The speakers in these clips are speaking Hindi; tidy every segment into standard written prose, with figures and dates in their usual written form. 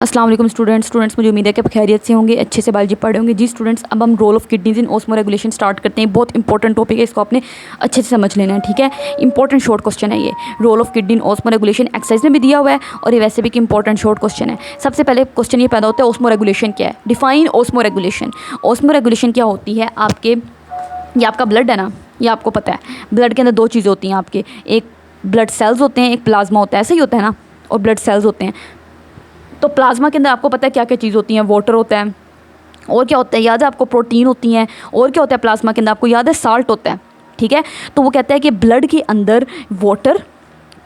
अस्सलाम वालेकुम स्टूडेंट्स मुझे उम्मीद है कि आप खैरियत से होंगे, अच्छे से बायोलॉजी पढ़े होंगे। जी स्टूडेंट्स, अब हम role of kidneys in osmoregulation start करते हैं। बहुत इंपॉर्टेंट टॉपिक है, इसको आपने अच्छे से समझ लेना है, ठीक है। इंपॉर्टेंट शॉर्ट क्वेश्चन है ये। Role of kidney in osmoregulation exercise में भी दिया हुआ है और ये वैसे भी कि इंपॉर्टेंट शॉर्ट क्वेश्चन है। सबसे पहले क्वेश्चन ये पैदा होता है, ऑस्मो रेगुलेशन क्या है। Define osmo regulation. Osmo regulation क्या होती है आपके, ये आपका ब्लड है ना, ये आपको पता है। ब्लड के अंदर दो चीज़ें होती हैं आपके, एक ब्लड सेल्स होते हैं, एक प्लाज्मा होता है, ऐसा ही होता है ना, और ब्लड सेल्स होते हैं। तो प्लाज्मा के अंदर आपको पता है क्या क्या चीज़ होती हैं, वाटर होता है, और क्या होता है याद है आपको, प्रोटीन होती हैं, और क्या होता है प्लाज्मा के अंदर आपको याद है, साल्ट होता है, ठीक है। तो वो कहता है कि ब्लड के अंदर वाटर,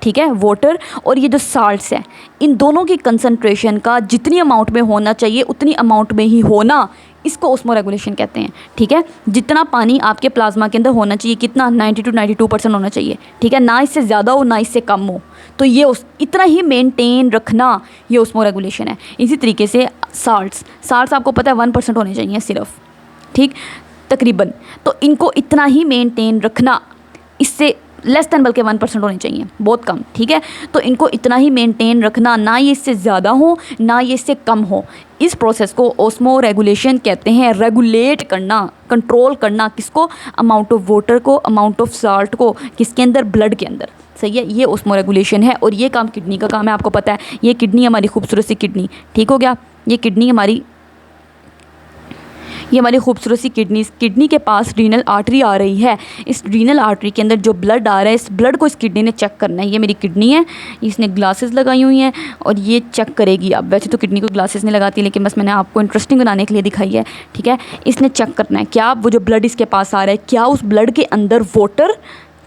ठीक है, वाटर और ये जो साल्ट्स हैं, इन दोनों की कंसंट्रेशन का जितनी अमाउंट में होना चाहिए उतनी अमाउंट में ही होना, इसको ऑस्मो रेगुलेशन कहते हैं, ठीक है। जितना पानी आपके प्लाज्मा के अंदर होना चाहिए, कितना 90 to 92% होना चाहिए, ठीक है, ना इससे ज़्यादा हो ना इससे कम हो। तो ये इतना ही मेंटेन रखना, ये ऑस्मो रेगुलेशन है। इसी तरीके से साल्ट्स आपको पता है 1% होने चाहिए सिर्फ, ठीक, तकरीबन। तो इनको इतना ही मेंटेन रखना, इससे लेस दैन बल्कि 1% होने चाहिए, बहुत कम, ठीक है। तो इनको इतना ही मेंटेन रखना, ना ये इससे ज़्यादा हो ना ये इससे कम हो। इस प्रोसेस को ऑस्मो रेगुलेशन कहते हैं। रेगुलेट करना, कंट्रोल करना, किसको, अमाउंट ऑफ वाटर को, अमाउंट ऑफ साल्ट को, किसके अंदर, ब्लड के अंदर, सही है। ये ऑस्मो रेगुलेशन है और ये काम किडनी का काम है, आपको पता है। ये किडनी हमारी खूबसूरत सी किडनी, ठीक हो गया, ये किडनी हमारी, ये हमारी खूबसूरत सी किडनी के पास रीनल आर्टरी आ रही है। इस रीनल आर्टरी के अंदर जो ब्लड आ रहा है, इस ब्लड को इस किडनी ने चेक करना है। ये मेरी किडनी है, इसने ग्लासेस लगाई हुई हैं और ये चेक करेगी। अब वैसे तो किडनी को ग्लासेस नहीं लगाती, लेकिन बस मैंने आपको इंटरेस्टिंग बनाने के लिए दिखाई है, ठीक है। इसने चेक करना है क्या वो जो ब्लड इसके पास आ रहा है, क्या उस ब्लड के अंदर वाटर,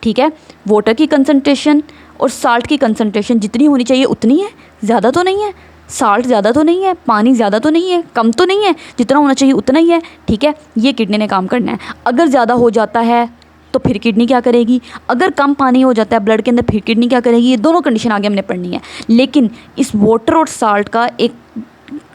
ठीक है, वाटर की कंसनट्रेशन और साल्ट की कंसनट्रेशन जितनी होनी चाहिए उतनी है, ज़्यादा तो नहीं है, साल्ट ज़्यादा तो नहीं है, पानी ज़्यादा तो नहीं है, कम तो नहीं है, जितना होना चाहिए उतना ही है, ठीक है। ये किडनी ने काम करना है। अगर ज़्यादा हो जाता है तो फिर किडनी क्या करेगी, अगर कम पानी हो जाता है ब्लड के अंदर फिर किडनी क्या करेगी। ये दोनों कंडीशन आगे हमने पढ़नी है। लेकिन इस वाटर और साल्ट का एक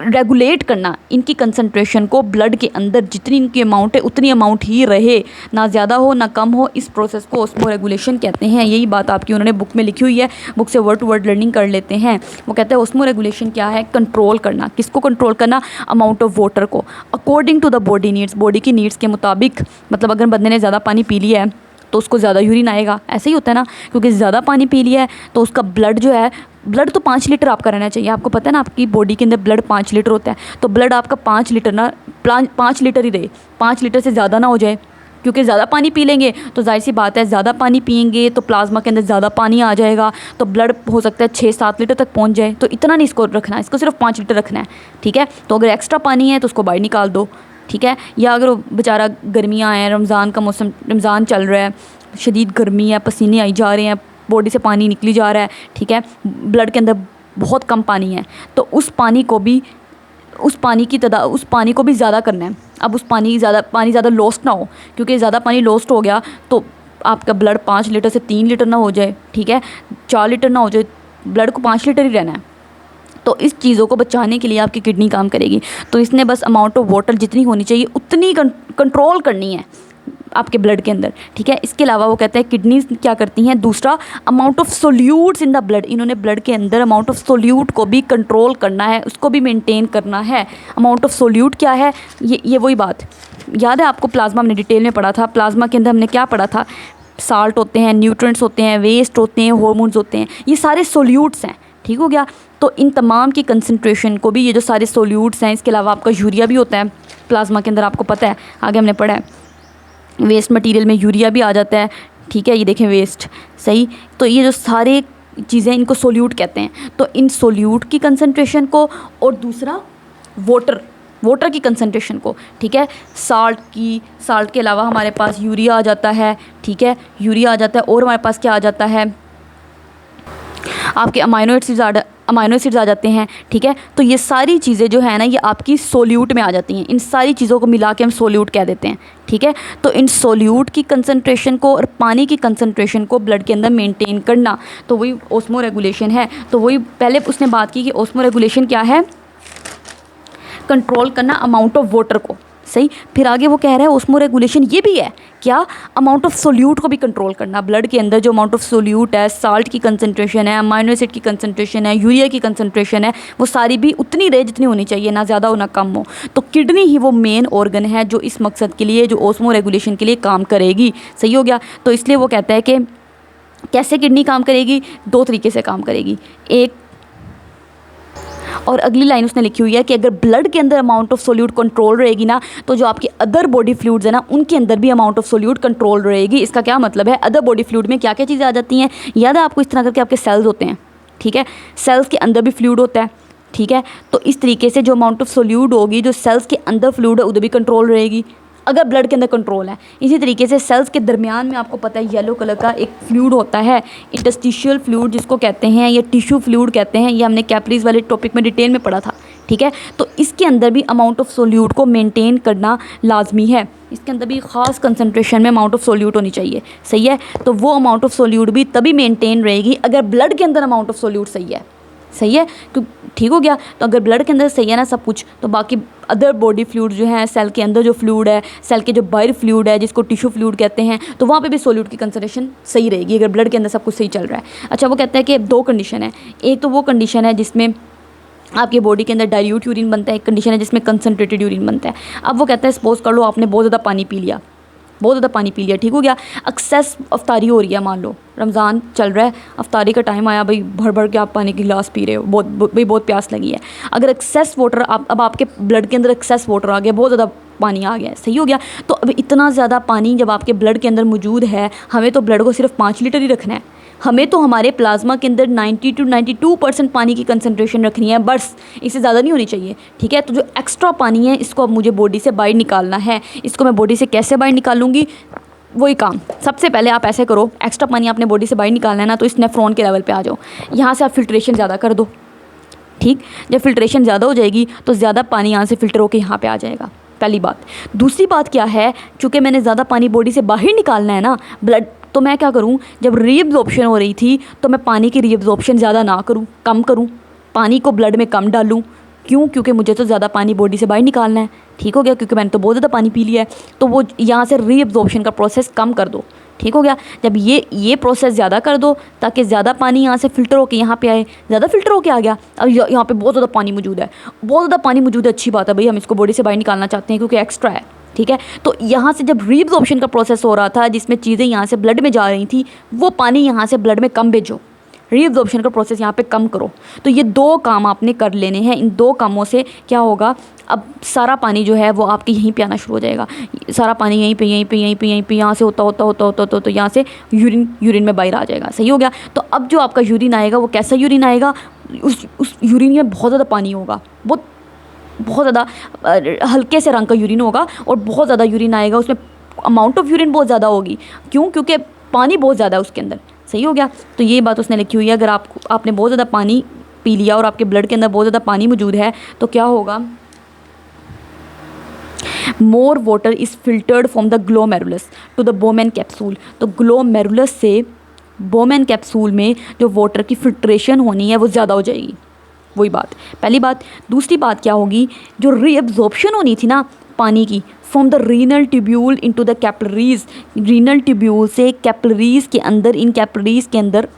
रेगुलेट करना, इनकी कंसंट्रेशन को ब्लड के अंदर जितनी इनकी अमाउंट है उतनी अमाउंट ही रहे, ना ज़्यादा हो ना कम हो, इस प्रोसेस को ऑस्मो रेगुलेशन कहते हैं। यही बात आपकी उन्होंने बुक में लिखी हुई है, बुक से वर्ड टू वर्ड लर्निंग कर लेते हैं। वो कहते हैं ऑस्मो रेगुलेशन क्या है, कंट्रोल करना। किसको कंट्रोल करना, अमाउंट ऑफ वाटर को, according to the body needs, body की नीड्स के मुताबिक। मतलब अगर बंदे ने ज़्यादा पानी पी लिया है तो उसको ज़्यादा यूरिन आएगा, ऐसे ही होता है ना, क्योंकि ज़्यादा पानी पी लिया है तो उसका ब्लड जो है, ब्लड तो 5 लीटर आपका रहना चाहिए, आपको पता है ना, आपकी बॉडी के अंदर ब्लड 5 लीटर होता है। तो ब्लड आपका 5 लीटर ना, 5 लीटर ही रहे, 5 लीटर से ज़्यादा ना हो जाए, क्योंकि ज़्यादा पानी पी लेंगे तो जाहिर सी बात है, ज़्यादा पानी पियेंगे तो प्लाज्मा के अंदर ज़्यादा पानी आ जाएगा, तो ब्लड हो सकता है 6-7 लीटर तक पहुँच जाए। तो इतना नहीं इसको रखना है, इसको सिर्फ 5 लीटर रखना है, ठीक है। तो अगर एक्स्ट्रा पानी है तो उसको बाहर निकाल दो, ठीक है। या अगर बेचारा गर्मियाँ हैं, रमज़ान का मौसम, रमज़ान चल रहा है, शदीद गर्मी है, पसीने आई जा रहे हैं, बॉडी से पानी निकली जा रहा है, ठीक है, ब्लड के अंदर बहुत कम पानी है, तो उस पानी को भी, उस पानी को भी ज़्यादा करना है। अब उस पानी ज़्यादा लॉस्ट ना हो, क्योंकि ज़्यादा पानी लॉस्ट हो गया तो आपका ब्लड 5 लीटर से 3 लीटर ना हो जाए, ठीक है, 4 लीटर ना हो जाए, ब्लड को 5 लीटर ही रहना है। तो इस चीज़ों को बचाने के लिए आपकी किडनी काम करेगी। तो इसने बस अमाउंट ऑफ वाटर जितनी होनी चाहिए उतनी कंट्रोल करनी है आपके ब्लड के अंदर, ठीक है। इसके अलावा वो कहते हैं किडनीज क्या करती हैं, दूसरा amount of solutes in the blood, इन्होंने ब्लड के अंदर अमाउंट ऑफ सोल्यूट को भी कंट्रोल करना है, उसको भी मेंटेन करना है। अमाउंट ऑफ सोल्यूट क्या है, ये वही बात याद है आपको, प्लाज्मा हमने डिटेल में पढ़ा था। प्लाज्मा के अंदर हमने क्या पढ़ा था, साल्ट होते हैं, न्यूट्रिएंट्स होते हैं, वेस्ट होते हैं, हार्मोन्स होते हैं, ये सारे सोल्यूट्स हैं, ठीक हो गया। तो इन तमाम की कंसंट्रेशन को भी, ये जो सारे सोल्यूट्स हैं, इसके अलावा आपका यूरिया भी होता है प्लाज्मा के अंदर, आपको पता है, आगे हमने पढ़ा है। वेस्ट मटेरियल में यूरिया भी आ जाता है, ठीक है, ये देखें वेस्ट, सही। तो ये जो सारे चीज़ें, इनको सोल्यूट कहते हैं। तो इन सोल्यूट की कंसंट्रेशन को, और दूसरा वाटर की कंसंट्रेशन को, ठीक है, साल्ट के अलावा हमारे पास यूरिया आ जाता है, ठीक है, यूरिया आ जाता है, और हमारे पास क्या आ जाता है, आपके अमाइनो एसिड्स आ जाते हैं, ठीक है। तो ये सारी चीज़ें जो है ना, ये आपकी सोल्यूट में आ जाती हैं। इन सारी चीज़ों को मिला के हम सोल्यूट कह देते हैं, ठीक है। तो इन सोल्यूट की कंसंट्रेशन को और पानी की कंसंट्रेशन को ब्लड के अंदर मेंटेन करना, तो वही ऑस्मो रेगुलेशन है। तो वही पहले उसने बात की कि ऑस्मो रेगुलेशन क्या है, कंट्रोल करना अमाउंट ऑफ वाटर को, सही। फिर आगे वो कह रहा है ओस्मो रेगुलेशन ये भी है क्या, अमाउंट ऑफ सोल्यूट को भी कंट्रोल करना। ब्लड के अंदर जो अमाउंट ऑफ सोल्यूट है, साल्ट की कंसंट्रेशन है, अमाइनो एसिड की कंसंट्रेशन है, यूरिया की कंसंट्रेशन है, वो सारी भी उतनी रहे जितनी होनी चाहिए, ना ज़्यादा हो ना कम हो। तो किडनी ही वो मेन ऑर्गन है जो इस मकसद के लिए, जो ओस्मो रेगुलेशन के लिए काम करेगी। सही हो गया। तो इसलिए वो कहता है कि कैसे किडनी काम करेगी, 2 तरीके से काम करेगी। एक और अगली लाइन उसने लिखी हुई है कि अगर ब्लड के अंदर अमाउंट ऑफ सोल्यूट कंट्रोल रहेगी ना, तो जो आपकी अदर बॉडी फ्लूइड्स है ना, उनके अंदर भी अमाउंट ऑफ सोल्यूट कंट्रोल रहेगी। इसका क्या मतलब है, अदर बॉडी फ्लूइड में क्या क्या चीज़ें आ जाती हैं, याद है आपको, इस तरह करके आपके सेल्स होते हैं, ठीक है, सेल्स के अंदर भी फ्लूइड होता है, ठीक है। तो इस तरीके से जो अमाउंट ऑफ सोल्यूट होगी, जो सेल्स के अंदर फ्लूइड है उधर भी कंट्रोल रहेगी, अगर ब्लड के अंदर कंट्रोल है। इसी तरीके से सेल्स के दरमियान में आपको पता है येलो कलर का एक फ्लूइड होता है, इंटरस्टिशियल फ्लूइड जिसको कहते हैं, या टिश्यू फ्लूइड कहते हैं, ये हमने कैपिलरीज वाले टॉपिक में डिटेल में पढ़ा था, ठीक है। तो इसके अंदर भी अमाउंट ऑफ सोल्यूट को मेंटेन करना लाजमी है, इसके अंदर भी ख़ास कंसंट्रेशन में अमाउंट ऑफ सोल्यूट होनी चाहिए। सही है। तो वो अमाउंट ऑफ सोल्यूट भी तभी मेंटेन रहेगी अगर ब्लड के अंदर अमाउंट ऑफ सोल्यूट सही है। सही है, ठीक हो गया। तो अगर ब्लड के अंदर सही है ना सब कुछ, तो बाकी अदर बॉडी फ्लूइड जो है, सेल के अंदर जो फ्लूइड है, सेल के जो बाहर फ्लूइड है जिसको टिश्यू फ्लूइड कहते हैं, तो वहाँ पे भी सोल्यूट की कंसंट्रेशन सही रहेगी अगर ब्लड के अंदर सब कुछ सही चल रहा है। अच्छा, वो कहता है कि 2 कंडीशन है। एक तो वो कंडीशन है जिसमें आपके बॉडी के अंदर डाइल्यूट यूरिन बनता है, एक कंडीशन है जिसमें कंसनट्रेटेड यूरिन बनता है। अब वो कहता है सपोज कर लो आपने बहुत ज़्यादा पानी पी लिया, बहुत ज़्यादा पानी पी लिया, ठीक हो गया, एक्सेस अफ्तारी हो रही है, मान लो रमज़ान चल रहा है, अफ्तारी का टाइम आया, भाई भर भर के आप पानी की गिलास पी रहे हो, बहुत प्यास लगी है। अगर एक्सेस वाटर अब आपके ब्लड के अंदर एक्सेस वाटर आ गया, बहुत ज़्यादा पानी आ गया है, सही हो गया। तो अब इतना ज़्यादा पानी जब आपके ब्लड के अंदर मौजूद है, हमें तो ब्लड को सिर्फ 5 लीटर ही रखना है, हमें तो हमारे प्लाज्मा के अंदर 90 to 92% पानी की कंसंट्रेशन रखनी है, बस, इससे ज़्यादा नहीं होनी चाहिए, ठीक है। तो जो एक्स्ट्रा पानी है इसको अब मुझे बॉडी से बाहर निकालना है। इसको मैं बॉडी से कैसे बाहर निकालूंगी, वही काम सबसे पहले आप ऐसे करो, एक्स्ट्रा पानी आपने बॉडी से बाहर निकालना है ना, तो इस नेफ्रॉन के लेवल पे आ जाओ, यहाँ से आप फिल्ट्रेशन ज़्यादा कर दो, ठीक। जब फिल्ट्रेशन ज़्यादा हो जाएगी तो ज़्यादा पानी यहाँ से फ़िल्टर होकर यहाँ पे आ जाएगा, पहली बात। दूसरी बात क्या है, चूँकि मैंने ज़्यादा पानी बॉडी से बाहर निकालना है ना ब्लड, तो मैं क्या करूँ, जब रीअब्जॉर्प्शन हो रही थी तो मैं पानी की रीअब्जॉर्प्शन ज़्यादा ना करूँ, कम करूँ, पानी को ब्लड में कम डालूँ। क्यों, क्योंकि मुझे तो ज़्यादा पानी बॉडी से बाहर निकालना है, ठीक हो गया, क्योंकि मैंने तो बहुत ज़्यादा पानी पी लिया है, तो वो यहाँ से रीअब्जॉर्प्शन का प्रोसेस कम कर दो, ठीक हो गया। जब ये प्रोसेस ज़्यादा कर दो ताकि ज़्यादा पानी यहाँ से फ़िल्टर होकर यहाँ पे आए, ज़्यादा फ़िल्टर होकर आ गया, अब यहाँ पे बहुत ज़्यादा पानी मौजूद है, बहुत ज़्यादा पानी मौजूद है, अच्छी बात है भाई, हम इसको बॉडी से बाहर निकालना चाहते हैं क्योंकि एक्स्ट्रा है, ठीक है। तो यहाँ से जब रीअब्जॉर्प्शन का प्रोसेस हो रहा था जिसमें चीज़ें यहाँ से ब्लड में जा रही थी, वो पानी यहाँ से ब्लड में कम भेजो, रीअब्जॉर्प्शन का प्रोसेस यहाँ पे कम करो। तो ये 2 काम आपने कर लेने हैं। इन 2 कामों से क्या होगा, अब सारा पानी जो है वो आपके यहीं पे आना शुरू हो जाएगा, सारा पानी यहीं पे यहाँ से होता यहाँ से यूरिन में बाहर आ जाएगा, सही हो गया। तो अब जो आपका यूरिन आएगा वो कैसा यूरिन आएगा, उस यूरिन में बहुत ज़्यादा पानी होगा, बहुत ज़्यादा हल्के से रंग का यूरिन होगा और बहुत ज़्यादा यूरिन आएगा, उसमें अमाउंट ऑफ यूरिन बहुत ज़्यादा होगी। क्यों, क्योंकि पानी बहुत ज़्यादा है उसके अंदर, सही हो गया। तो ये बात उसने लिखी हुई है, अगर आपने बहुत ज़्यादा पानी पी लिया और आपके ब्लड के अंदर बहुत ज़्यादा पानी मौजूद है तो क्या होगा, more water is filtered from the glomerulus to the Bowman capsule. तो ग्लोमेरुलस से बोमेन कैप्सूल में जो वाटर की फिल्ट्रेशन होनी है वो ज़्यादा हो जाएगी, वही बात, पहली बात। दूसरी बात क्या होगी, जो रीअब्जॉर्प्शन होनी थी ना पानी की from the renal tubule into the capillaries, renal tubule से कैपिलरीज के अंदर, इन कैपिलरीज के अंदर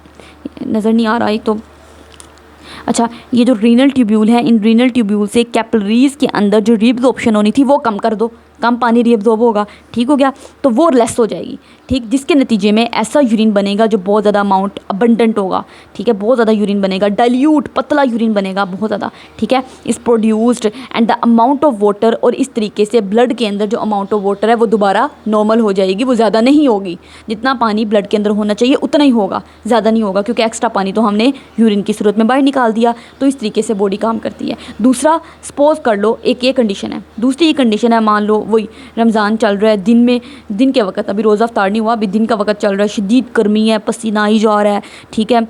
नज़र नहीं आ रहा है तो अच्छा, ये जो रीनल ट्यूब्यूल है, इन रीनल ट्यूब्यूल से कैपिलरीज के अंदर जो रीअब्जॉर्प्शन होनी थी वो कम कर दो, कम पानी रीअब्जॉर्ब होगा, ठीक हो गया। तो वो लेस हो जाएगी, ठीक, जिसके नतीजे में ऐसा यूरिन बनेगा जो बहुत ज़्यादा अमाउंट अबंडेंट होगा, ठीक है, बहुत ज़्यादा यूरिन बनेगा, डाइल्यूट पतला यूरिन बनेगा बहुत ज़्यादा, ठीक है, is produced and the amount of water, और इस तरीके से ब्लड के अंदर जो अमाउंट ऑफ वाटर है वो दोबारा नॉर्मल हो जाएगी, वो ज़्यादा नहीं होगी, जितना पानी ब्लड के अंदर होना चाहिए उतना ही होगा, ज़्यादा नहीं होगा, क्योंकि एक्स्ट्रा पानी तो हमने यूरिन की सूरत में बाहर निकाल दिया। तो इस तरीके से बॉडी काम करती है। दूसरा, सपोज कर लो, एक ये कंडीशन है, दूसरी ये कंडीशन है, मान लो वही रमज़ान चल रहा है, दिन के वक्त, अभी रोज़ा अफ्तार नहीं हुआ, अभी दिन का वक्त चल रहा है, शदीद गर्मी है, पसीना आई जा रहा है, ठीक है,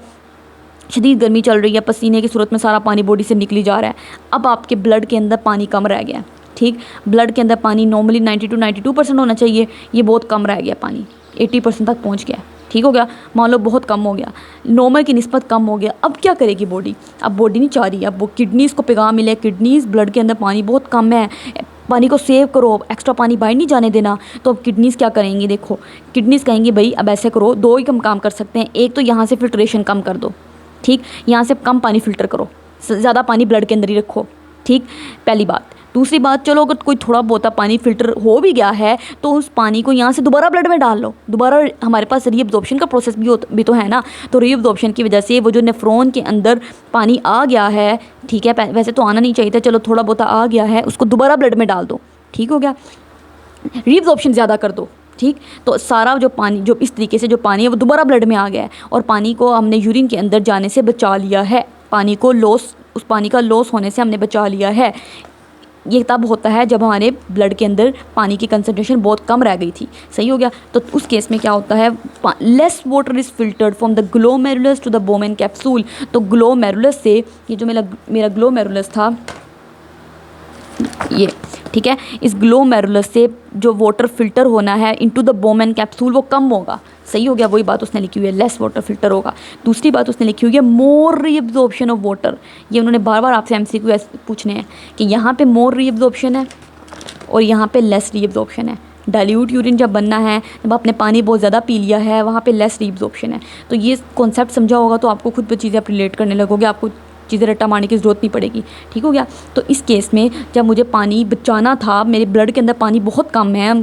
शदीद गर्मी चल रही है, पसीने की सूरत में सारा पानी बॉडी से निकली जा रहा है। अब आपके ब्लड के अंदर पानी कम रह गया, ठीक, ब्लड के अंदर पानी नॉर्मली 90 to 92% होना चाहिए, ये बहुत कम रह गया, पानी 80% तक पहुंच गया, ठीक हो गया, मान लो बहुत कम हो गया, नॉर्मल की निस्बत कम हो गया। अब क्या करेगी बॉडी, अब बॉडी नहीं चाह रही, अब वो किडनीज़ को पैगाम मिले, किडनीज़ ब्लड के अंदर पानी बहुत कम है, पानी को सेव करो, एक्स्ट्रा पानी बाहर नहीं जाने देना। तो अब किडनीज़ क्या करेंगी, देखो किडनीज़ कहेंगी भाई अब ऐसे करो, दो ही काम कर सकते हैं। एक तो यहाँ से फिल्ट्रेशन कम कर दो, ठीक, यहाँ से कम पानी फ़िल्टर करो, ज़्यादा पानी ब्लड के अंदर ही रखो, ठीक, पहली बात। दूसरी बात, चलो अगर कोई थोड़ा बहुत पानी फ़िल्टर हो भी गया है तो उस पानी को यहाँ से दोबारा ब्लड में डाल लो। दोबारा हमारे पास रीअब्जॉर्प्शन का प्रोसेस भी तो है ना। तो रीअब्जॉर्प्शन की वजह से वो जो नेफ्रॉन के अंदर पानी आ गया है, ठीक है, वैसे तो आना नहीं चाहिए था, चलो थोड़ा बहुत आ गया है, उसको दोबारा ब्लड में डाल दो, ठीक हो गया, रीअब्जॉर्प्शन ज़्यादा कर दो, ठीक। तो सारा जो पानी, जो इस तरीके से जो पानी है वो दोबारा ब्लड में आ गया है और पानी को हमने यूरिन के अंदर जाने से बचा लिया है, पानी को लॉस, उस पानी का लॉस होने से हमने बचा लिया है। ये तब होता है जब हमारे ब्लड के अंदर पानी की कंसनट्रेशन बहुत कम रह गई थी, सही हो गया। तो उस केस में क्या होता है, less water is filtered from the glomerulus to the Bowman capsule. तो ग्लोमेरुलस से, ये जो मेरा ग्लोमेरुलस था ये, ठीक है, इस ग्लोमेरुलस से जो वाटर फिल्टर होना है इनटू द बोमेन कैप्सूल वो कम होगा, सही हो गया। वही बात उसने लिखी हुई है, लेस वाटर फिल्टर होगा। दूसरी बात उसने लिखी हुई है मोर रीअब्जॉर्प्शन ऑफ वाटर। ये उन्होंने बार बार आपसे MCQ पूछने हैं कि यहाँ पे मोर रीअब्जॉर्प्शन है और यहाँ पे लेस रीअब्जॉर्प्शन है। डाइल्यूट यूरिन जब बनना है, जब आपने पानी बहुत ज़्यादा पी लिया है, वहाँ पे लेस रीअब्जॉर्प्शन है। तो ये कॉन्सेप्ट समझा होगा तो आपको खुद भी चीज़ें आप रिलेट करने लगोगे, आपको चीज़ें रट्टा मारने की ज़रूरत नहीं पड़ेगी, ठीक हो गया। तो इस केस में जब मुझे पानी बचाना था, मेरे ब्लड के अंदर पानी बहुत कम है,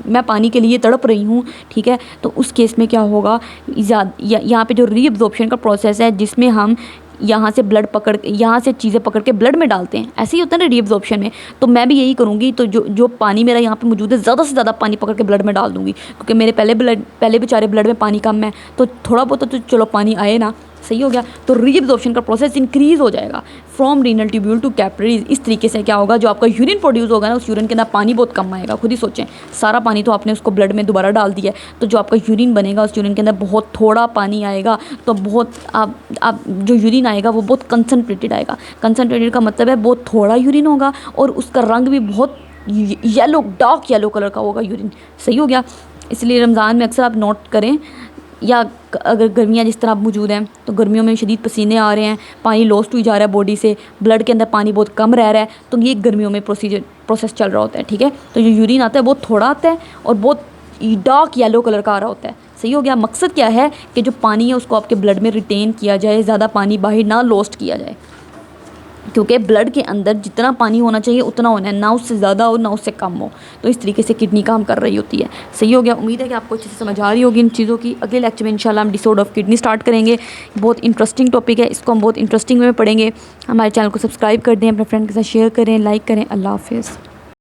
मैं पानी के लिए तड़प रही हूँ, ठीक है, तो उस केस में क्या होगा, यहाँ पे जो रीअब्जॉर्प्शन का प्रोसेस है जिसमें हम यहाँ से ब्लड पकड़, यहाँ से चीज़ें पकड़ के ब्लड में डालते हैं, ऐसे ही होता है ना रीअब्जॉर्प्शन में। तो मैं भी यही करूँगी। तो जो पानी मेरा यहाँ पे मौजूद है, ज़्यादा से ज़्यादा पानी पकड़ के ब्लड में डाल दूँगी, क्योंकि मेरे पहले बेचारे ब्लड में पानी कम है, तो थोड़ा बहुत तो चलो पानी आए ना, सही हो गया। तो रीअब्जॉर्प्शन का प्रोसेस इंक्रीज़ हो जाएगा from renal tubule to capillaries. इस तरीके से क्या होगा, जो आपका यूरिन प्रोड्यूस होगा ना, उस यूरिन के अंदर पानी बहुत कम आएगा। खुद ही सोचें, सारा पानी तो आपने उसको ब्लड में दोबारा डाल दिया है, तो जो आपका यूरिन बनेगा उस यूरिन के अंदर बहुत थोड़ा पानी आएगा। तो बहुत आप जो यूरिन आएगा वो बहुत कंसनट्रेटेड आएगा। कंसनट्रेटेड का मतलब है बहुत थोड़ा यूरिन होगा और उसका रंग भी बहुत येलो, डार्क येलो कलर का होगा यूरिन, सही हो गया। इसलिए रमज़ान में अक्सर आप नोट करें, या अगर गर्मियाँ जिस तरह मौजूद हैं तो गर्मियों में शदीद पसीने आ रहे हैं, पानी लॉस्ट हुई जा रहा है बॉडी से, ब्लड के अंदर पानी बहुत कम रह रहा है, तो ये गर्मियों में प्रोसेस चल रहा होता है, ठीक है। तो जो यूरिन आता है बहुत थोड़ा आता है और बहुत डार्क येलो कलर का आ रहा होता है, सही हो गया। मकसद क्या है कि जो पानी है उसको आपके ब्लड में रिटेन किया जाए, ज़्यादा पानी बाहर ना लॉस्ट किया जाए, क्योंकि ब्लड के अंदर जितना पानी होना चाहिए उतना होना है, ना उससे ज़्यादा हो ना उससे कम हो। तो इस तरीके से किडनी काम कर रही होती है, सही हो गया। उम्मीद है कि आपको अच्छे से समझ आ रही होगी इन चीज़ों की। अगले लेक्चर में इंशाल्लाह हम डिसऑर्डर ऑफ किडनी स्टार्ट करेंगे। बहुत इंटरेस्टिंग टॉपिक है, इसको हम बहुत इंटरेस्टिंग वे में पढ़ेंगे। हमारे चैनल को सब्सक्राइब कर दें, अपने फ्रेंड के साथ शेयर करें, लाइक करें। अल्लाह हाफिज़।